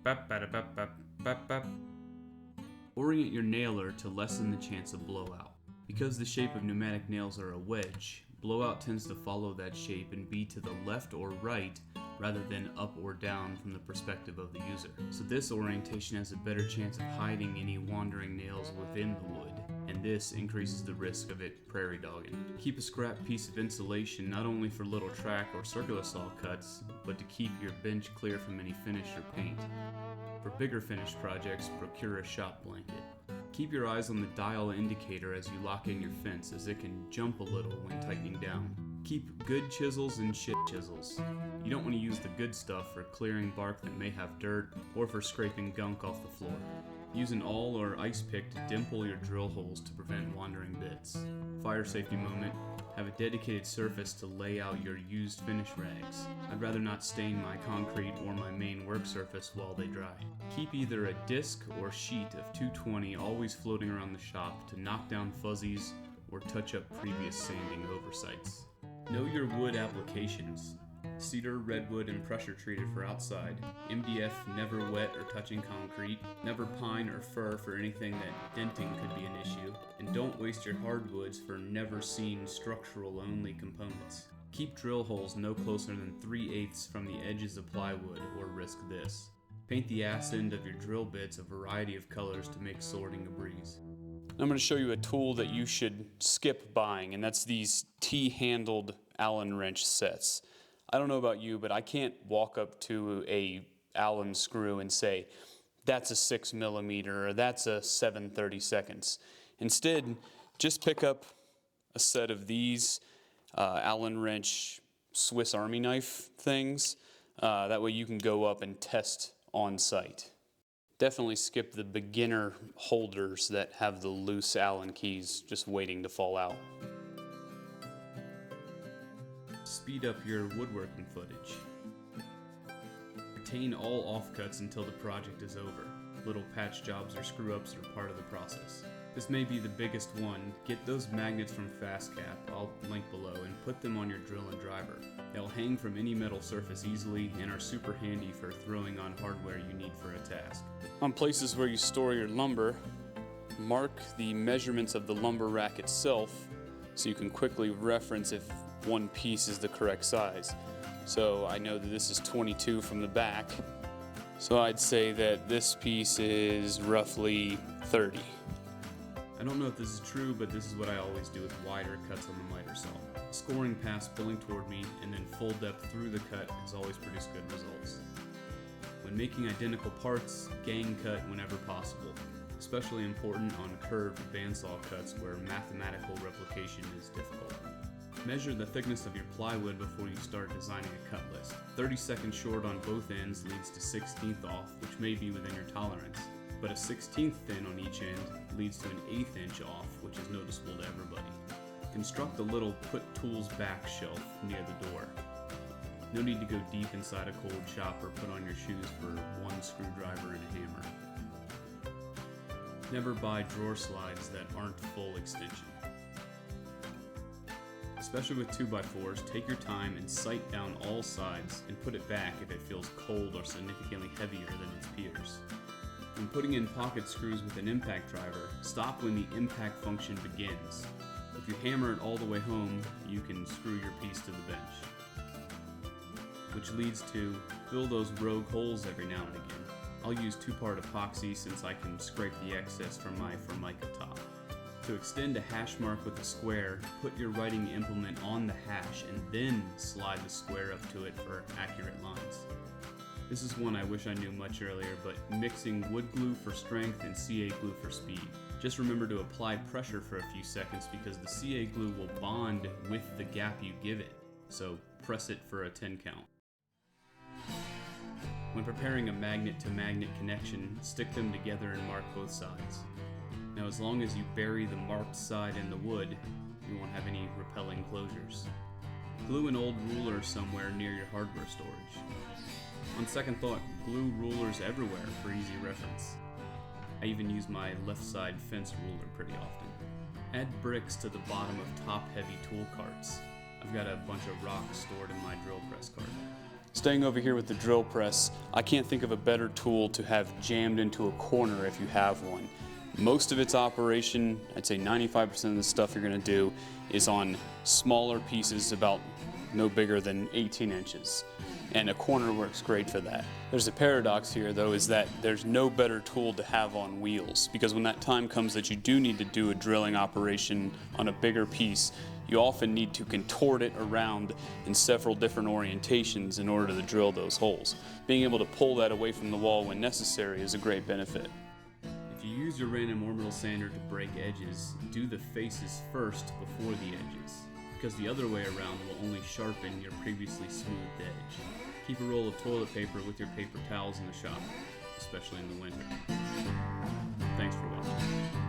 Bap, bada, bap, bap, bap, bap. Orient your nailer to lessen the chance of blowout. Because the shape of pneumatic nails are a wedge, blowout tends to follow that shape and be to the left or right rather than up or down from the perspective of the user. So this orientation has a better chance of hiding any wandering nails within the wood, and this increases the risk of it prairie dogging. Keep a scrap piece of insulation not only for little track or circular saw cuts, but to keep your bench clear from any finish or paint. For bigger finish projects, procure a shop blanket. Keep your eyes on the dial indicator as you lock in your fence, as it can jump a little when tightening down. Keep good chisels and shit chisels. You don't want to use the good stuff for clearing bark that may have dirt or for scraping gunk off the floor. Use an awl or ice pick to dimple your drill holes to prevent wandering bits. Fire safety moment. Have a dedicated surface to lay out your used finish rags. I'd rather not stain my concrete or my main work surface while they dry. Keep either a disc or sheet of 220 always floating around the shop to knock down fuzzies or touch up previous sanding oversights. Know your wood applications. Cedar, redwood, and pressure treated for outside. MDF never wet or touching concrete. Never pine or fir for anything that denting could be an issue. And don't waste your hardwoods for never seen structural only components. Keep drill holes no closer than 3/8 from the edges of plywood or risk this. Paint the ass end of your drill bits a variety of colors to make sorting a breeze. I'm going to show you a tool that you should skip buying, and that's these T-handled Allen wrench sets. I don't know about you, but I can't walk up to a Allen screw and say, that's a 6mm or that's a 7/32. Instead, just pick up a set of these Allen wrench Swiss Army knife things. That way you can go up and test on site. Definitely skip the beginner holders that have the loose Allen keys just waiting to fall out. Speed up your woodworking footage. Retain all offcuts until the project is over. Little patch jobs or screw-ups are part of the process. This may be the biggest one. Get those magnets from Fastcap, I'll link below, and put them on your drill and driver. They'll hang from any metal surface easily and are super handy for throwing on hardware you need for a task. On places where you store your lumber, mark the measurements of the lumber rack itself so you can quickly reference if one piece is the correct size. So I know that this is 22 from the back, so I'd say that this piece is roughly 30. I don't know if this is true, but this is what I always do with wider cuts on the miter saw. Scoring pass pulling toward me and then full depth through the cut has always produced good results. When making identical parts, gang cut whenever possible, especially important on curved bandsaw cuts where mathematical replication is difficult. Measure the thickness of your plywood before you start designing a cut list. 30 seconds short on both ends leads to 1/16 off, which may be within your tolerance, but a 1/16 thin on each end leads to an 1/8 inch off, which is noticeable to everybody. Construct a little put tools back shelf near the door. No need to go deep inside a cold shop or put on your shoes for one screwdriver and a hammer. Never buy drawer slides that aren't full extension. Especially with 2x4s, take your time and sight down all sides and put it back if it feels cold or significantly heavier than its peers. When putting in pocket screws with an impact driver, stop when the impact function begins. If you hammer it all the way home, you can screw your piece to the bench. Which leads to fill those rogue holes every now and again. I'll use 2-part epoxy since I can scrape the excess from my Formica top. To extend a hash mark with a square, put your writing implement on the hash and then slide the square up to it for accurate lines. This is one I wish I knew much earlier, but mixing wood glue for strength and CA glue for speed. Just remember to apply pressure for a few seconds because the CA glue will bond with the gap you give it, so press it for a 10 count. When preparing a magnet-to-magnet connection, stick them together and mark both sides. Now as long as you bury the marked side in the wood, you won't have any repelling closures. Glue an old ruler somewhere near your hardware storage. On second thought, glue rulers everywhere for easy reference. I even use my left side fence ruler pretty often. Add bricks to the bottom of top-heavy tool carts. I've got a bunch of rocks stored in my drill press cart. Staying over here with the drill press, I can't think of a better tool to have jammed into a corner if you have one. Most of its operation, I'd say 95% of the stuff you're going to do, is on smaller pieces about no bigger than 18 inches. And a corner works great for that. There's a paradox here though, is that there's no better tool to have on wheels, because when that time comes that you do need to do a drilling operation on a bigger piece, you often need to contort it around in several different orientations in order to drill those holes. Being able to pull that away from the wall when necessary is a great benefit. If you use your random orbital sander to break edges, do the faces first before the edges, because the other way around will only sharpen your previously smoothed edge. Keep a roll of toilet paper with your paper towels in the shop, especially in the winter. Thanks for watching.